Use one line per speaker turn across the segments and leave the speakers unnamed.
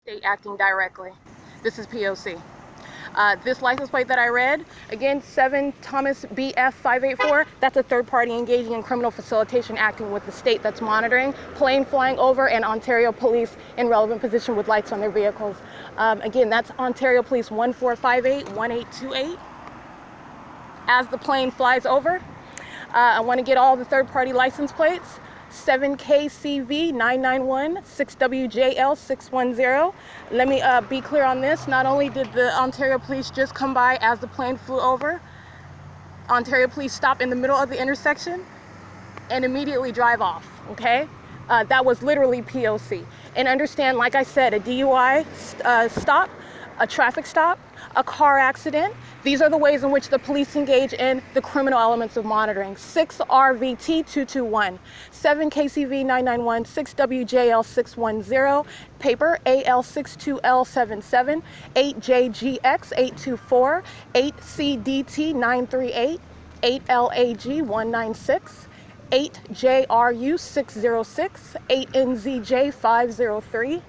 state acting directly. This is P.O.C. This license plate that I read, again, 7 Thomas BF 584, that's a third party engaging in criminal facilitation acting with the state that's monitoring, plane flying over, and Ontario police in relevant position with lights on their vehicles. Again, that's Ontario Police 1458-1828. As the plane flies over, I want to get all the third party license plates. 7KCV 991 6WJL 610. Let me be clear on this. Not only did the Ontario Police just come by as the plane flew over, Ontario Police stop in the middle of the intersection and immediately drive off, okay? That was literally P.O.C. And understand, like I said, a DUI stop, a traffic stop, a car accident. These are the ways in which the police engage in the criminal elements of monitoring. 6 RVT 221, 7 KCV 991, 6 WJL 610, paper AL 62L77, 8 JGX 824, 8 CDT 938, 8 LAG 196, 8 JRU 606, 8 NZJ 503,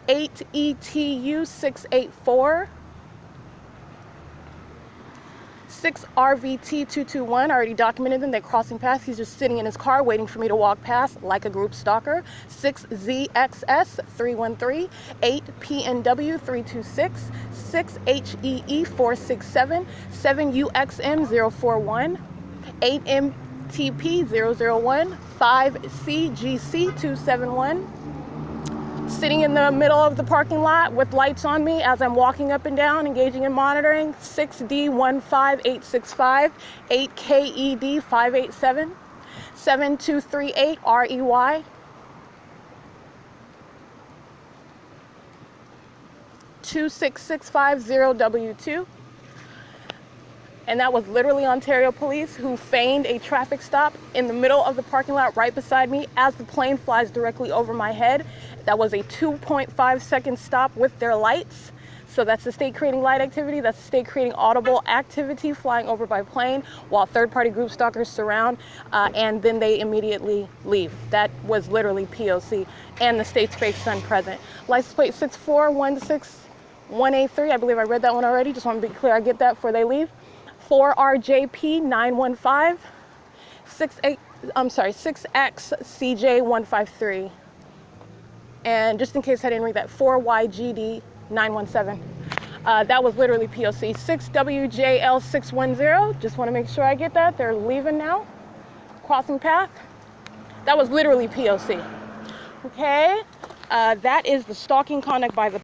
8 ETU 684, 6 RVT 221, I already documented them, they're crossing paths. He's just sitting in his car waiting for me to walk past like a group stalker. 6 ZXS 313, 8 PNW 326, 6 HEE 467, 7 UXM 041, 8 MTP 001, 5 CGC 271. Sitting in the middle of the parking lot with lights on me as I'm walking up and down, engaging in monitoring. 6D15865, 8KED 587, 7238 REY, 26650W2. And that was literally Ontario Police who feigned a traffic stop in the middle of the parking lot right beside me as the plane flies directly over my head. That was a 2.5-second stop with their lights. So that's the state creating light activity. That's the state creating audible activity flying over by plane while third-party group stalkers surround, and then they immediately leave. That was literally P.O.C. and the state's fake son present. License plate 6416183. I believe I read that one already. Just want to be clear I get that before they leave. 4 RJP 915, 6XCJ 153. And just in case I didn't read that, 4 YGD 917. That was literally P.O.C. 6 WJL 610. Just want to make sure I get that. They're leaving now. Crossing path. That was literally P.O.C. Okay. That is the stalking conduct by the